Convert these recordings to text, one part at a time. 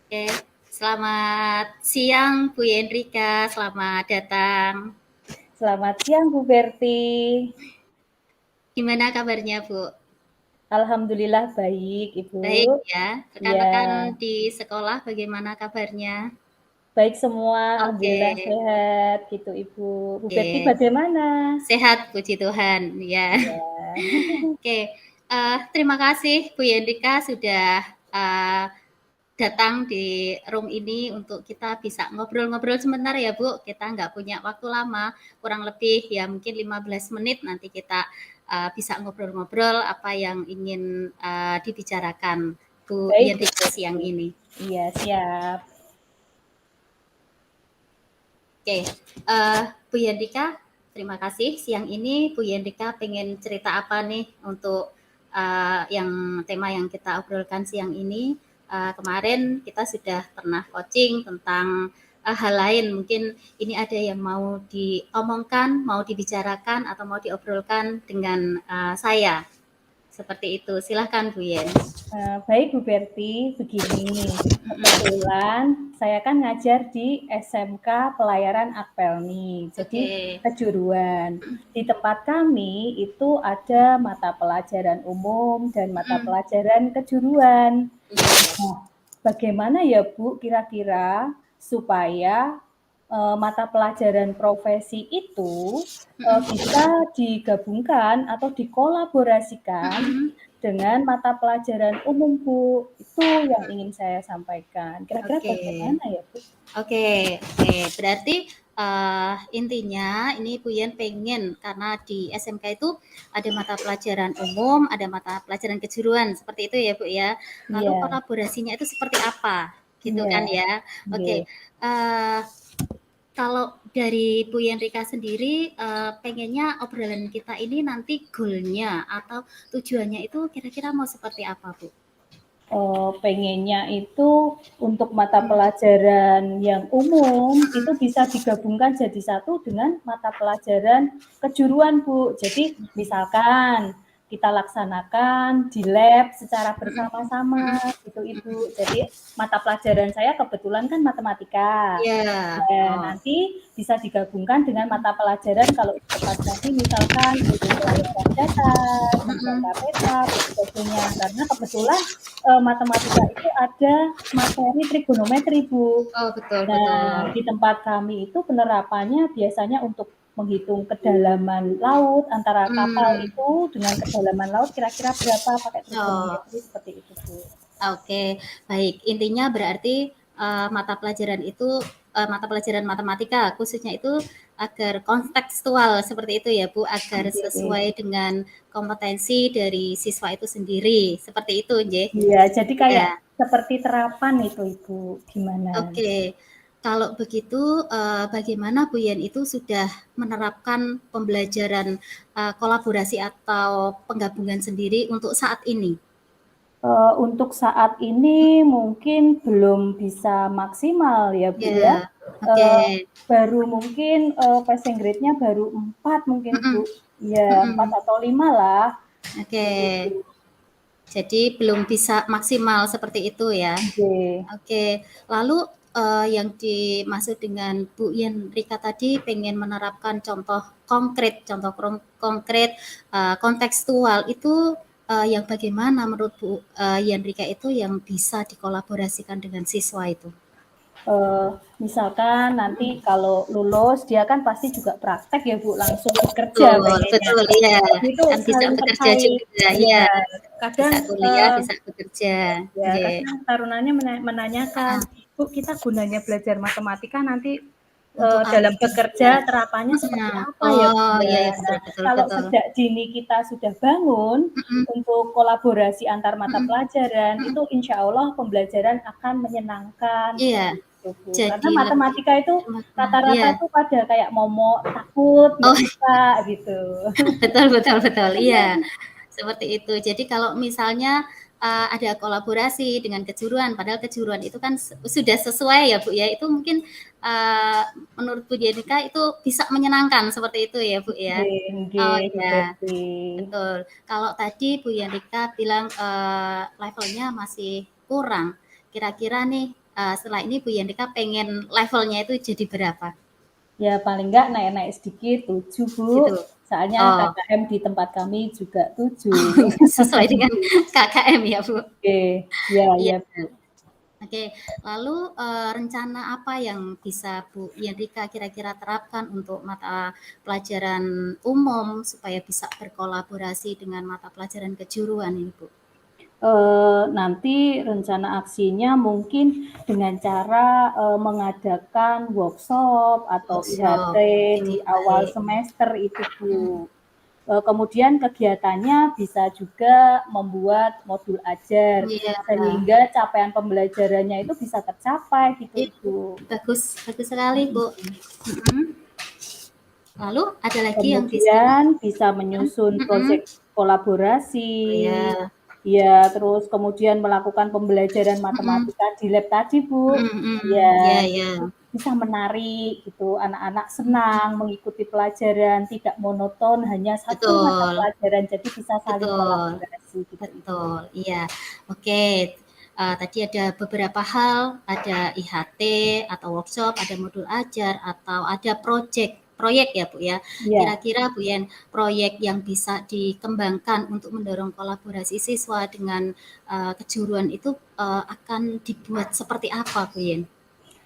Oke, selamat siang Bu Yendrika, selamat datang. Selamat siang Bu Berti. Gimana kabarnya Bu? Alhamdulillah baik Ibu. Baik ya, Ya, rekan-rekan di sekolah bagaimana kabarnya? baik semua. Oke, Alhamdulillah sehat gitu Ibu. Bu Berti oke. bagaimana? Sehat puji Tuhan, ya. Ya, Oke, terima kasih Bu Yendrika sudah eh, datang di room ini untuk kita bisa ngobrol-ngobrol sebentar ya Bu. Kita nggak punya waktu lama, kurang lebih ya mungkin 15 menit nanti kita bisa ngobrol-ngobrol apa yang ingin dibicarakan Bu baik Bu Yendrika Berti. siang ini. Iya, siap. Oke, Bu Yendrika, terima kasih. Siang ini Bu Yendrika pengen cerita apa nih untuk yang tema yang kita obrolkan siang ini. Kemarin kita sudah pernah coaching tentang hal lain. Mungkin ini ada yang mau diomongkan, mau dibicarakan, atau mau diobrolkan dengan saya. Seperti itu. Silahkan Bu Yen. Baik Bu Berti, begini. Kebetulan saya kan ngajar di SMK Pelayaran Akpel nih, jadi Oke. kejuruan. Di tempat kami itu ada mata pelajaran umum dan mata pelajaran kejuruan. Nah, bagaimana ya Bu kira-kira supaya mata pelajaran profesi itu bisa digabungkan atau dikolaborasikan dengan mata pelajaran umum Bu? Itu yang ingin saya sampaikan. Kira-kira Oke. bagaimana ya Bu? Oke, oke. Berarti intinya ini Bu Yen pengen karena di SMK itu ada mata pelajaran umum, ada mata pelajaran kejuruan, seperti itu ya Bu ya. Lalu Iya, kolaborasinya itu seperti apa, gitu iya, kan ya? Oke, iya. eh, kalau dari Bu Yenrika sendiri pengennya obrolan kita ini nanti goalnya atau tujuannya itu kira-kira mau seperti apa Bu? Pengennya itu untuk mata pelajaran yang umum itu bisa digabungkan jadi satu dengan mata pelajaran kejuruan Bu. Jadi misalkan kita laksanakan di lab secara bersama-sama gitu Ibu. Jadi mata pelajaran saya kebetulan kan matematika. Ya, Nah, oh. nanti bisa digabungkan dengan mata pelajaran kalau di tempat kami misalkan ilmu melahirkan data, mencetak peta, dan sebagainya. Karena kebetulan matematika itu ada materi trigonometri, Bu. Oh betul Nah, betul. di tempat kami itu penerapannya biasanya untuk menghitung kedalaman laut antara kapal Hmm. itu dengan kedalaman laut kira-kira berapa pakai Oh, trigonometri seperti itu, Bu. oke, baik. Intinya berarti mata pelajaran itu mata pelajaran matematika khususnya itu agar kontekstual seperti itu ya Bu, agar Oke. sesuai dengan kompetensi dari siswa itu sendiri. Seperti itu, nggih. Iya, jadi kayak Ya. seperti terapan itu Ibu, gimana? Oke. Kalau begitu bagaimana Bu Yen itu sudah menerapkan pembelajaran kolaborasi atau penggabungan sendiri untuk saat ini? Untuk saat ini mungkin belum bisa maksimal ya Bu ya. Ya, oke. Eee, Baru mungkin, passing grade-nya baru 4 mungkin Bu. Mhm, Ya 4 mhm. atau 5 lah, Oke. gitu. Jadi belum bisa maksimal seperti itu ya. Nggih. Oke. Lalu yang dimaksud dengan Bu Yen Rika tadi pengen menerapkan contoh konkret kontekstual itu yang bagaimana menurut Bu Yen Rika itu yang bisa dikolaborasikan dengan siswa itu? Misalkan nanti kalau lulus dia kan pasti juga praktek ya Bu, langsung bekerja Betul, pengennya. betul, iya. Itu Kan bisa saling bekerja terkait. juga, Ya iya. kadang, Bisa kuliah, bisa bekerja. ya Oke. kadang tarunanya menanyakan, "Bu, kita gunanya belajar matematika nanti Untuk dalam apa? bekerja Ya. terapannya seperti apa ya Bu Oh, iya, ya?" iya, betul, Nah, betul, kalau betul. sejak dini kita sudah bangun untuk kolaborasi antar mata pelajaran, itu insya Allah pembelajaran akan menyenangkan Iya, seperti itu. gitu, Bu. Karena jadi lebih matematika itu rata-rata iya. tuh pada kayak momok, takut, nggak Oh, suka gitu. betul betul betul, iya. Seperti itu. Jadi kalau misalnya, ada kolaborasi dengan kejuruan, padahal kejuruan itu kan sudah sesuai ya, Bu, ya, itu mungkin, eee, menurut Bu Jenika itu bisa menyenangkan seperti itu ya, Bu, ya? Nggih Oh, nggih, Bu iya, Berti. betul. Kalau tadi Bu Yandika bilang, levelnya masih kurang, kira-kira nih, setelah ini Bu Yandika pengen levelnya itu jadi berapa? Ya paling nggak naik-naik sedikit 7, Bu. Gitu? Soalnya Oh. KKM di tempat kami juga 7. Sesuai dengan KKM ya, Bu? Oke, ya Iya. ya, Bu. Oke, lalu, rencana apa yang bisa Bu Yandika kira-kira terapkan untuk mata pelajaran umum supaya bisa berkolaborasi dengan mata pelajaran kejuruan ini, Bu? Nanti rencana aksinya mungkin dengan cara, mengadakan workshop atau IHT Workshop, di oke, awal baik. semester itu, Bu. Mhm. Kemudian kegiatannya bisa juga membuat modul ajar, Iya, sehingga capaian pembelajarannya itu bisa tercapai gitu, iya, Ibu. bagus bagus sekali, Bu. Mhm. Mhm. Lalu ada lagi yang bisa Kemudian bisa dilakukan? menyusun Mhm. proyek Oh, kolaborasi, ya. ya terus kemudian melakukan pembelajaran Mhm. matematika di lab tadi, Bu. Mhm mhm. Iya Ya, iya. jadi bisa menarik gitu, anak-anak senang mengikuti pelajaran, tidak monoton hanya satu mata Betul. pelajaran, jadi bisa saling Betul, kolaborasi gitu, Ibu. betul, iya. Oke, tadi ada beberapa hal, ada IHT atau workshop, ada modul ajar, atau ada proyek ya, Bu, ya. Iya. Kira-kira Bu Yen, proyek yang bisa dikembangkan untuk mendorong kolaborasi siswa dengan, kejuruan itu, akan dibuat seperti apa, Bu Yen?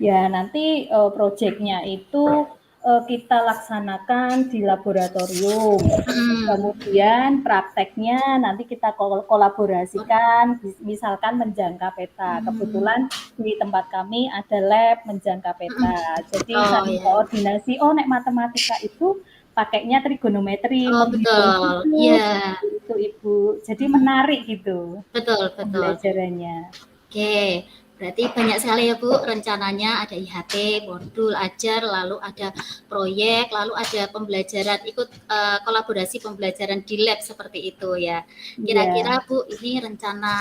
Ya, nanti, projeknya itu, kita laksanakan di laboratorium. Mhm. Kemudian prakteknya nanti kita kolaborasikan, misalkan menjangka peta. Mmm. Kebetulan di tempat kami ada lab menjangka Mhm. peta. Jadi Oh, saling ya. koordinasi, oh nek matematika itu pakainya trigonometri, Oh, menghitung betul, itu, iya. seperti itu, Ibu. Jadi Mhm. menarik gitu Betul betul. pembelajarannya. Oke, berarti banyak sekali ya Bu rencananya, ada IHT, modul ajar, lalu ada proyek, lalu ada pembelajaran ikut kolaborasi pembelajaran di lab seperti itu ya. Kira-kira Iya. Bu ini rencana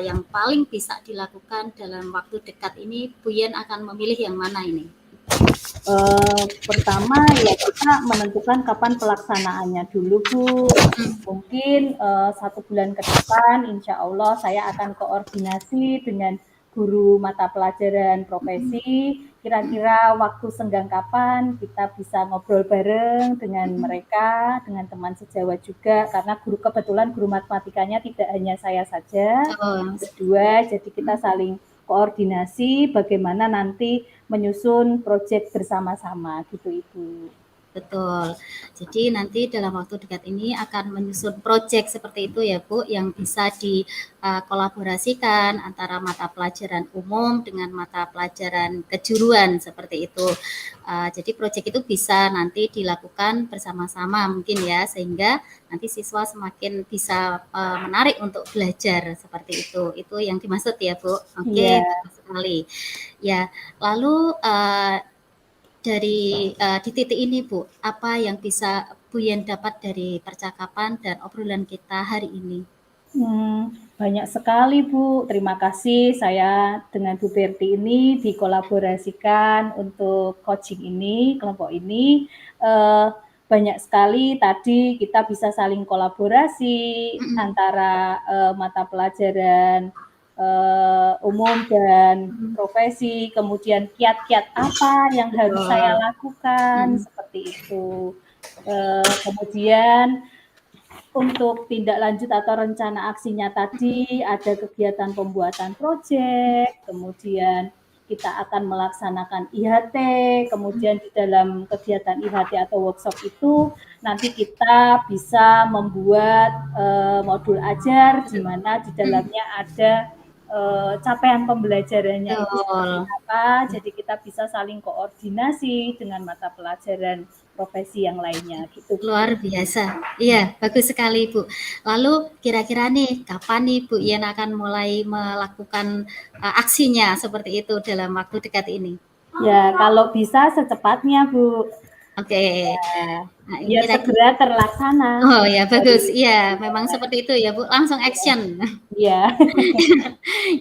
yang paling bisa dilakukan dalam waktu dekat ini, Bu Yen akan memilih yang mana ini? Pertama ya kita menentukan kapan pelaksanaannya dulu, Bu. Mungkin, 1 bulan ke depan insya Allah saya akan koordinasi dengan guru mata pelajaran profesi, kira-kira waktu senggang kapan kita bisa ngobrol bareng dengan mereka, dengan teman sejawat juga, karena kebetulan guru matematikanya tidak hanya saya saja, Oh, berdua, jadi kita saling koordinasi bagaimana nanti menyusun proyek bersama-sama gitu, Ibu. betul. Jadi nanti dalam waktu dekat ini akan menyusun proyek seperti itu ya Bu, yang bisa dikolaborasikan antara mata pelajaran umum dengan mata pelajaran kejuruan seperti itu. Jadi proyek itu bisa nanti dilakukan bersama-sama mungkin ya, sehingga nanti siswa semakin bisa menarik untuk belajar seperti itu. Itu yang dimaksud ya Bu. Iya. Oke, bagus sekali. Ya, lalu dari di titik ini Bu, apa yang bisa Bu Yen dapat dari percakapan dan obrolan kita hari ini? Banyak sekali, Bu. Terima kasih saya dengan Bu Berti ini dikolaborasikan untuk coaching ini, kelompok ini. Eee, banyak sekali tadi kita bisa saling kolaborasi Mhm. antara, mata pelajaran, umum dan Mhm. profesi, kemudian kiat-kiat apa yang harus saya Betul. lakukan, Mhm. seperti itu. Kemudian untuk tindak lanjut atau rencana aksinya tadi, ada kegiatan pembuatan projek, kemudian kita akan melaksanakan IHT, kemudian di dalam kegiatan IHT atau workshop itu, nanti kita bisa membuat, modul ajar, di mana di Mhm. dalamnya ada, capaian pembelajarannya itu seperti Betul. apa, jadi kita bisa saling koordinasi dengan mata pelajaran profesi yang lainnya gitu, Bu. Luar biasa. Iya, bagus sekali, Bu. Lalu kira-kira nih, kapan nih Bu Yen akan mulai melakukan aksinya seperti itu dalam waktu dekat ini? Ya, kalau bisa secepatnya, Bu. Oke. Nah, Biar kira-kira segera terlaksana oh ya bagus. dari Iya, memang seperti itu ya, Bu. Langsung action. ya.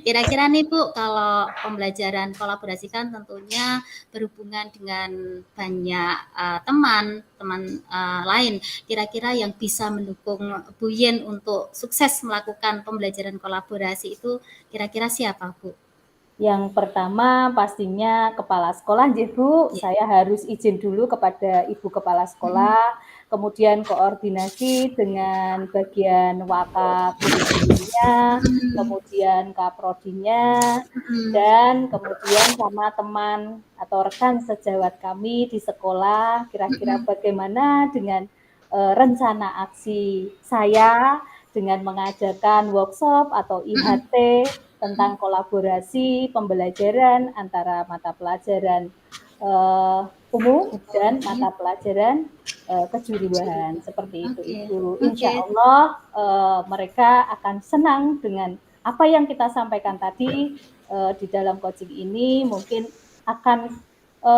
Kira-kira nih Bu, kalau pembelajaran kolaborasi kan tentunya berhubungan dengan banyak teman lain. Kira-kira yang bisa mendukung Bu Yen untuk sukses melakukan pembelajaran kolaborasi itu kira-kira siapa Bu? Yang pertama pastinya kepala sekolah, nggih Bu. Ya. Saya harus izin dulu kepada Ibu Kepala Sekolah, kemudian koordinasi dengan bagian Waka Kurikulumnya, kemudian Kaprodinya, dan kemudian sama teman atau rekan sejawat kami di sekolah, kira-kira bagaimana dengan rencana aksi saya dengan mengajarkan workshop atau IHT tentang kolaborasi pembelajaran antara mata pelajaran umum dan mata pelajaran kejuruan seperti itu, Oke, Ibu. Insya oke. Allah mereka akan senang dengan apa yang kita sampaikan tadi di dalam coaching ini, mungkin akan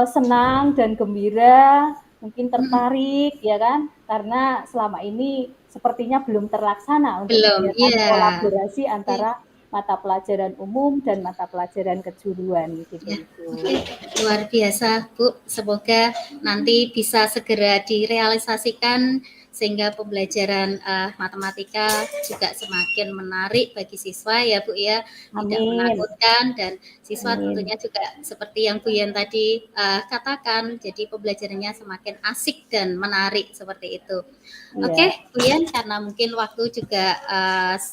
senang dan gembira, mungkin tertarik ya kan, karena selama ini sepertinya belum terlaksana untuk Belum, kegiatan iya. kolaborasi Oke. antara mata pelajaran umum dan mata pelajaran kejuruan gitu, Ya, Ibu. oke. Luar biasa, Bu. Semoga nanti bisa segera direalisasikan sehingga pembelajaran matematika juga semakin menarik bagi siswa ya, Bu ya. Tidak Amin. menakutkan dan siswa Amin. tentunya juga seperti yang Bu Yen tadi katakan, jadi pembelajarannya semakin asik dan menarik seperti itu. Oke, Iya. Bu Yen, karena mungkin waktu juga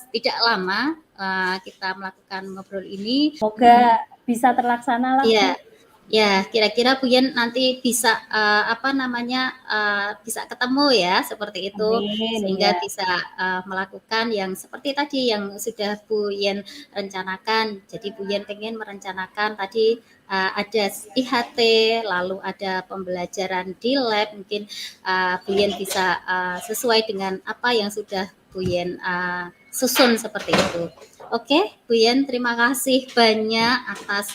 tidak lama kita melakukan ngobrol ini. Semoga bisa terlaksana lah, Bu. Iya, ya kira-kira Bu Yen nanti bisa bisa ketemu ya seperti itu Amin, sehingga iya. bisa melakukan yang seperti tadi yang sudah Bu Yen rencanakan. Jadi Bu Yen pengen merencanakan tadi ada IHT, lalu ada pembelajaran di lab. Mungkin Bu Yen bisa sesuai dengan apa yang sudah Bu Yen susun seperti itu. Oke, Bu Yen, terima kasih banyak atas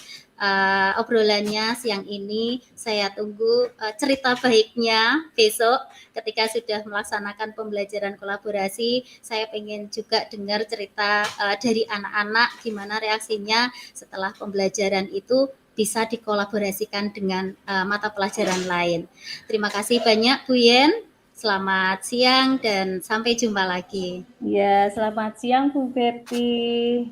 obrolannya siang ini. Saya tunggu cerita baiknya besok ketika sudah melaksanakan pembelajaran kolaborasi. Saya pengen juga dengar cerita dari anak-anak gimana reaksinya setelah pembelajaran itu bisa dikolaborasikan dengan mata pelajaran lain. Terima kasih banyak Bu Yen. Selamat siang dan sampai jumpa lagi. Ya, selamat siang Bu Berti.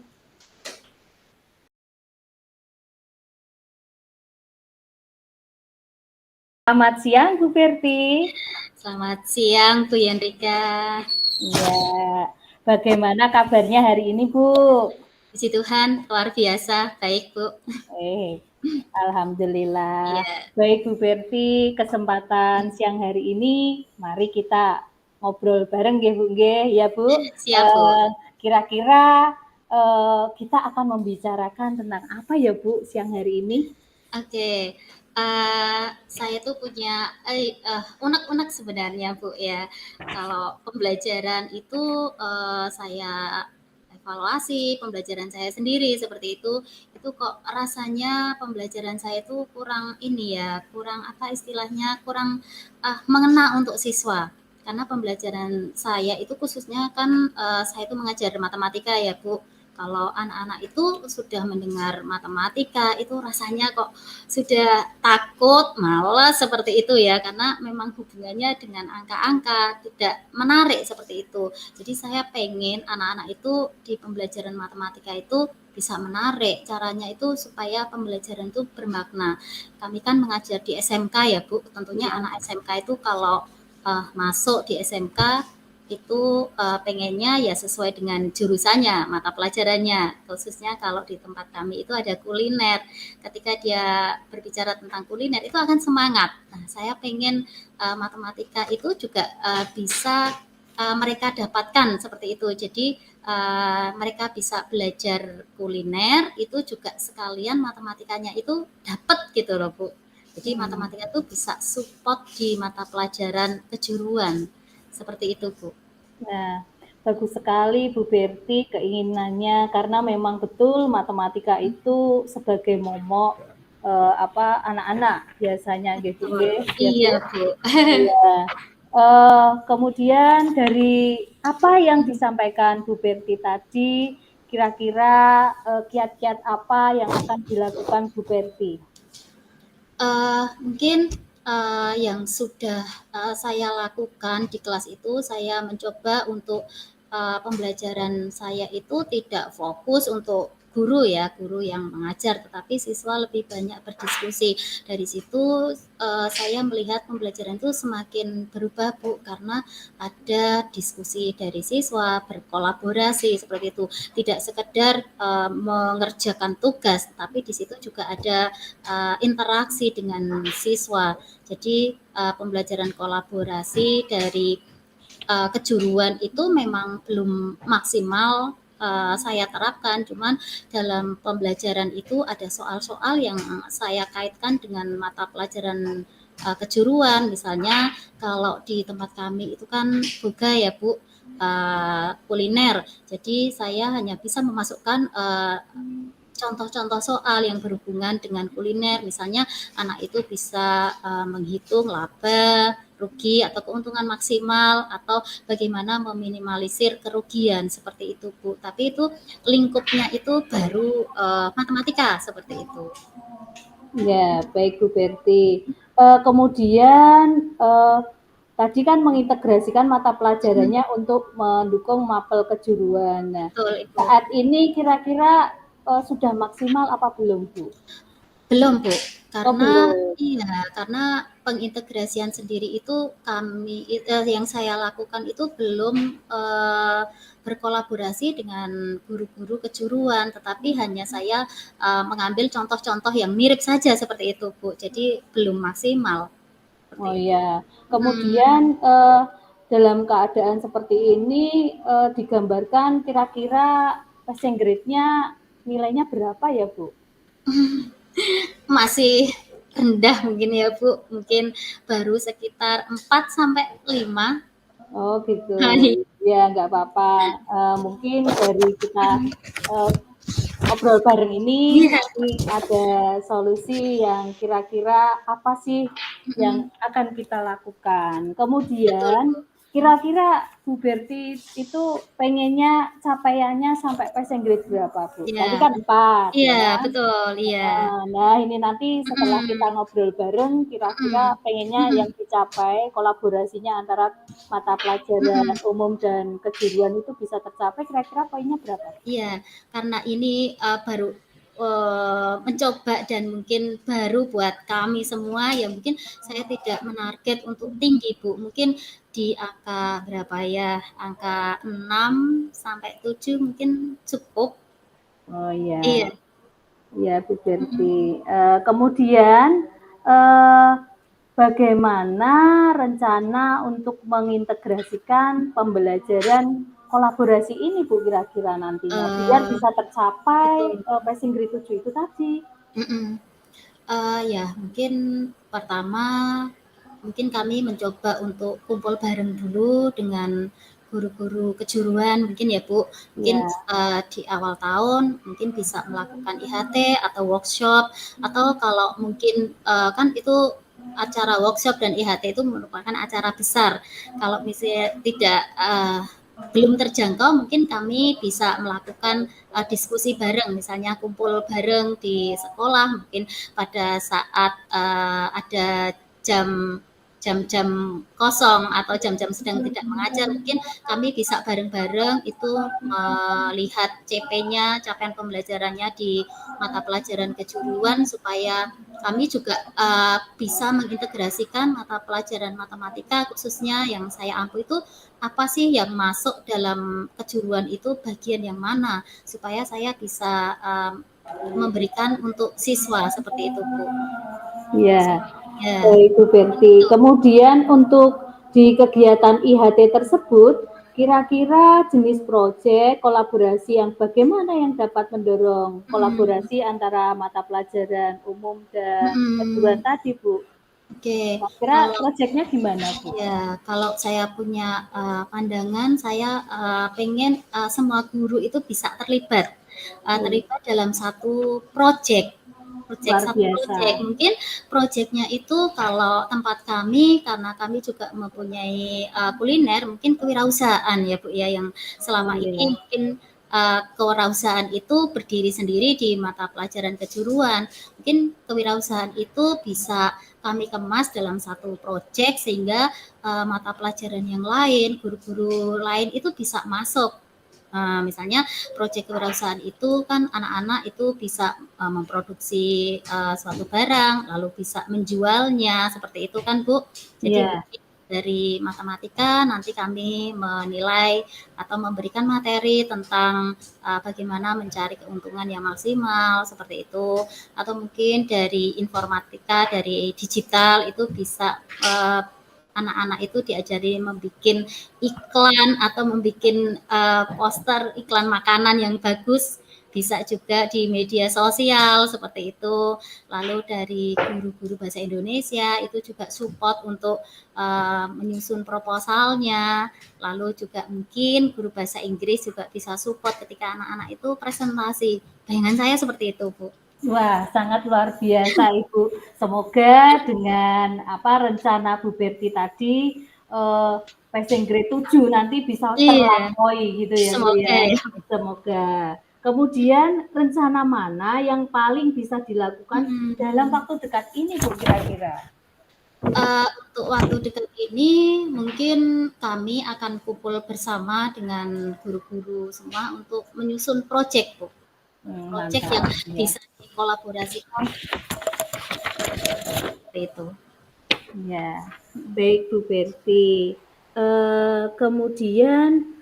Selamat siang Bu Berti. Selamat siang Bu Yandrika. Iya. Bagaimana kabarnya hari ini, Bu? Puji Tuhan, luar biasa, baik Bu. Alhamdulillah. Iya. Baik Bu Berti, kesempatan siang hari ini, mari kita ngobrol bareng nggih Bu nggih, ya Bu. Siap Bu. Kira-kira kita akan membicarakan tentang apa ya Bu siang hari ini? Oke, saya tuh punya unek-unek sebenarnya Bu ya. Kalau pembelajaran itu saya evaluasi pembelajaran saya sendiri seperti itu kok rasanya pembelajaran saya itu kurang ini ya, kurang apa istilahnya, kurang mengena untuk siswa. Karena pembelajaran saya itu khususnya kan saya itu mengajar matematika ya Bu. Kalau anak-anak itu sudah mendengar matematika itu rasanya kok sudah takut, malas seperti itu ya, karena memang hubungannya dengan angka-angka tidak menarik seperti itu. Jadi saya pengen anak-anak itu di pembelajaran matematika itu bisa menarik. Caranya itu supaya pembelajaran itu bermakna. Kami kan mengajar di SMK ya Bu, tentunya anak SMK itu kalau masuk di SMK itu pengennya ya sesuai dengan jurusannya, mata pelajarannya. Khususnya kalau di tempat kami itu ada kuliner. Ketika dia berbicara tentang kuliner itu akan semangat. Nah, saya pengen matematika itu juga bisa mereka dapatkan seperti itu. Jadi mereka bisa belajar kuliner itu juga sekalian matematikanya itu dapat gitu loh Bu. Jadi matematika itu bisa support di mata pelajaran kejuruan. Seperti itu, Bu. Nah, bagus sekali Bu Berti keinginannya karena memang betul matematika itu sebagai momok anak-anak biasanya gitu nggih ya Bu. Iya, Bu. Iya. Kemudian dari apa yang disampaikan Bu Berti tadi, kira-kira kiat-kiat apa yang akan dilakukan Bu Berti? Mungkin yang sudah saya lakukan di kelas itu, saya mencoba untuk pembelajaran saya itu tidak fokus untuk guru ya, guru yang mengajar, tetapi siswa lebih banyak berdiskusi. Dari situ saya melihat pembelajaran itu semakin berubah, Bu, karena ada diskusi dari siswa, berkolaborasi seperti itu. Tidak sekedar mengerjakan tugas, tapi di situ juga ada interaksi dengan siswa. Jadi pembelajaran kolaborasi dari kejuruan itu memang belum maksimal saya terapkan, cuman dalam pembelajaran itu ada soal-soal yang saya kaitkan dengan mata pelajaran kejuruan. Misalnya kalau di tempat kami itu kan boga ya, Bu, kuliner. Jadi saya hanya bisa memasukkan contoh-contoh soal yang berhubungan dengan kuliner. Misalnya anak itu bisa menghitung laba, rugi atau keuntungan maksimal, atau bagaimana meminimalisir kerugian, seperti itu, Bu. Tapi itu lingkupnya itu baru matematika, seperti itu. Ya, baik Bu Berti. Kemudian tadi kan mengintegrasikan mata pelajarannya untuk mendukung mapel kejuruan. Nah, Betul, itu. saat ini kira-kira sudah maksimal apa belum, Bu? Belum, Bu. Karena belum. iya, karena pengintegrasian sendiri itu yang saya lakukan itu belum berkolaborasi dengan guru-guru kejuruan, tetapi hanya saya mengambil contoh-contoh yang mirip saja seperti itu, Bu. Jadi belum maksimal. Oh ya. Kemudian dalam keadaan seperti ini digambarkan kira-kira passing grade-nya nilainya berapa ya, Bu? Masih rendah mungkin ya, Bu. Mungkin baru sekitar 4 sampai 5. Oh gitu. Ya nggak apa-apa. Mungkin dari kita ngobrol bareng ini nanti ada solusi yang kira-kira apa sih yang akan kita lakukan. Kemudian kira-kira Bu Berti itu pengennya capaiannya sampai passing grade berapa, Bu? Tadi kan 4 Iya, ya. betul, iya. Nah, ini nanti setelah kita ngobrol bareng, kira-kira pengennya yang dicapai kolaborasinya antara mata pelajaran umum dan kejuruan itu bisa tercapai, kira-kira poinnya berapa? Iya, karena ini baru mencoba dan mungkin baru buat kami semua, ya mungkin saya tidak menarget untuk tinggi, Bu. Mungkin di angka berapa ya, angka 6 sampai 7 mungkin cukup. Oh iya. Iya. Iya, Bu Berti. Kemudian bagaimana rencana untuk mengintegrasikan pembelajaran kolaborasi ini, Bu, kira-kira nantinya biar bisa tercapai passing grade 7 itu tadi? Ya, mungkin pertama mungkin kami mencoba untuk kumpul bareng dulu dengan guru-guru kejuruan mungkin ya, Bu. Mungkin di awal tahun mungkin bisa melakukan IHT atau workshop, atau kalau mungkin kan itu acara workshop dan IHT itu merupakan acara besar. Kalau misalnya tidak belum terjangkau, mungkin kami bisa melakukan diskusi bareng, misalnya kumpul bareng di sekolah, mungkin pada saat ada jam-jam kosong atau jam-jam sedang tidak mengajar, mungkin kami bisa bareng-bareng itu melihat CP-nya, capaian pembelajarannya di mata pelajaran kejuruan, supaya kami juga bisa mengintegrasikan mata pelajaran matematika, khususnya yang saya ampu itu apa sih yang masuk dalam kejuruan itu, bagian yang mana, supaya saya bisa memberikan untuk siswa, seperti itu, Bu. Ya, baik Bu Berti. Kemudian untuk di kegiatan IHT tersebut, Kira-kira jenis proyek kolaborasi yang bagaimana yang dapat mendorong kolaborasi antara mata pelajaran umum dan kejuruan tadi, Bu? Oke, Kira-kira proyeknya gimana, Bu? ya, kalau saya punya pandangan, saya pengen semua guru itu bisa terlibat dalam satu proyek Luar satu biasa. proyek. Mungkin proyeknya itu kalau tempat kami, karena kami juga mempunyai kuliner, mungkin kewirausahaan ya Bu ya, yang selama ini mungkin kewirausahaan itu berdiri sendiri di mata pelajaran kejuruan. Mungkin kewirausahaan itu bisa kami kemas dalam satu proyek sehingga mata pelajaran yang lain, guru-guru lain itu bisa masuk. Misalnya proyek kewirausahaan itu kan anak-anak itu bisa memproduksi suatu barang, lalu bisa menjualnya, seperti itu kan Bu. Jadi dari matematika nanti kami menilai atau memberikan materi tentang bagaimana mencari keuntungan yang maksimal, seperti itu. Atau mungkin dari informatika, dari digital itu bisa anak-anak itu diajari membuat iklan atau membuat poster iklan makanan yang bagus, bisa juga di media sosial seperti itu. Lalu dari guru-guru bahasa Indonesia itu juga support untuk menyusun proposalnya. Lalu juga mungkin guru bahasa Inggris juga bisa support ketika anak-anak itu presentasi. Bayangan saya seperti itu, Bu. Wah, sangat luar biasa Ibu. Semoga dengan rencana Bu Berti tadi passing grade 7 nanti bisa terlampaui gitu ya Bu ya. Semoga. Kemudian rencana mana yang paling bisa dilakukan dalam waktu dekat ini Bu kira-kira? Untuk waktu dekat ini mungkin kami akan kumpul bersama dengan guru-guru semua untuk menyusun proyek, Bu. Proyek yang bisa dikolaborasikan seperti itu. Ya, baik Bu Berti. Kemudian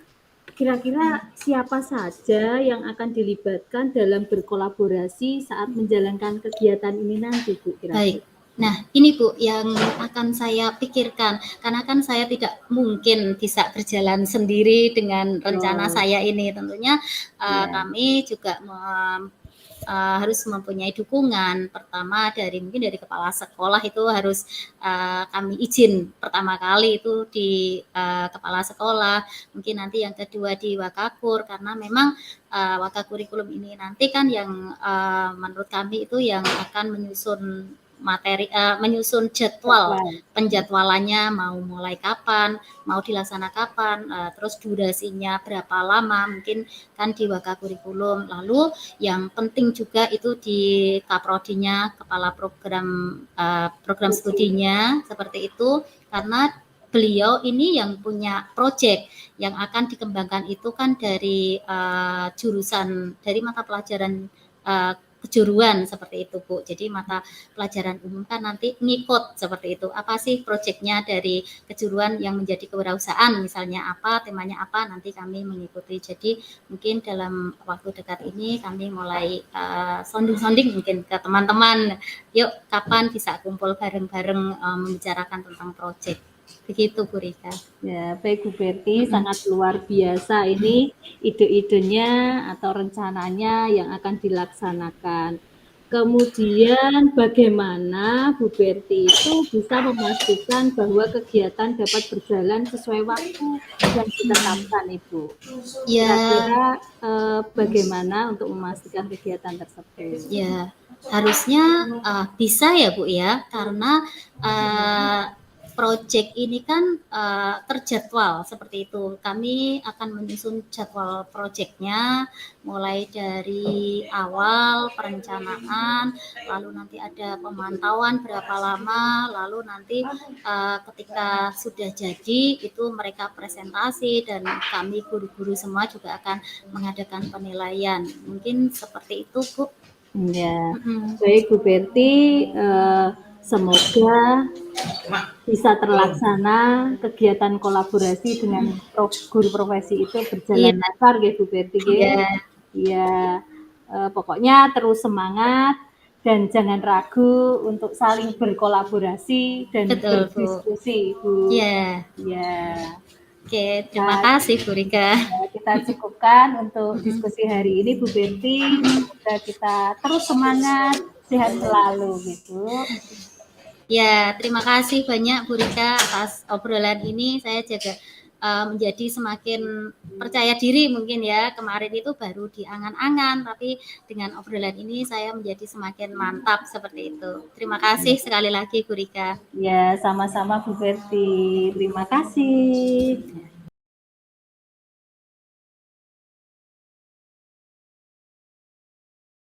kira-kira siapa saja yang akan dilibatkan dalam berkolaborasi saat menjalankan kegiatan ini nanti, Bu? Kira-kira? Baik. Nah, ini Bu yang akan saya pikirkan, karena kan saya tidak mungkin bisa berjalan sendiri dengan rencana saya ini. Tentunya kami juga harus mempunyai dukungan. Pertama mungkin dari kepala sekolah itu harus kami izin pertama kali itu di kepala sekolah. Mungkin nanti yang kedua di Wakakur, karena memang Wakakurikulum ini nanti kan yang menurut kami itu yang akan menyusun materi, menyusun jadwal penjadwalannya, mau mulai kapan, mau dilaksanakan kapan, terus durasinya berapa lama, mungkin kan di Wakakurikulum. Lalu yang penting juga itu di Kaprodinya, kepala program studinya, seperti itu, karena beliau ini yang punya proyek yang akan dikembangkan itu kan dari jurusan, dari mata pelajaran kejuruan seperti itu Bu. Jadi mata pelajaran umum kan nanti ngikut seperti itu. Apa sih proyeknya dari kejuruan yang menjadi kewirausahaan, misalnya apa, temanya apa, nanti kami mengikuti. Jadi mungkin dalam waktu dekat ini kami mulai sounding-sounding mungkin ke teman-teman. Yuk kapan bisa kumpul bareng-bareng membicarakan tentang proyek. Begitu Bu Rika. Ya, baik Bu Berti, sangat luar biasa ini ide-idenya atau rencananya yang akan dilaksanakan. Kemudian bagaimana Bu Berti itu bisa memastikan bahwa kegiatan dapat berjalan sesuai waktu yang ditetapkan Ibu? Kira-kira bagaimana untuk memastikan kegiatan tersebut? Ya, harusnya bisa ya Bu ya, karena proyek ini kan terjadwal seperti itu. Kami akan menyusun jadwal proyeknya mulai dari awal perencanaan, lalu nanti ada pemantauan berapa lama, lalu nanti ketika sudah jadi itu mereka presentasi dan kami guru-guru semua juga akan mengadakan penilaian. Mungkin seperti itu Bu. Ya, baik Bu Berti, semoga bisa terlaksana kegiatan kolaborasi dengan guru profesi itu berjalan lancar ya Bu Berti. Ya, pokoknya terus semangat dan jangan ragu untuk saling berkolaborasi dan berdiskusi Bu. Iya. Ya. Oke, terima kasih Bu Rika. Kita cukupkan untuk diskusi hari ini Bu Berti. Semoga kita terus semangat, sehat selalu gitu. Ya, terima kasih banyak Bu Rika atas obrolan ini. Saya juga menjadi semakin percaya diri mungkin ya. Kemarin itu baru diangan-angan, tapi dengan obrolan ini saya menjadi semakin mantap seperti itu. Terima kasih sekali lagi Bu Rika. Ya, sama-sama Bu Berti. Terima kasih.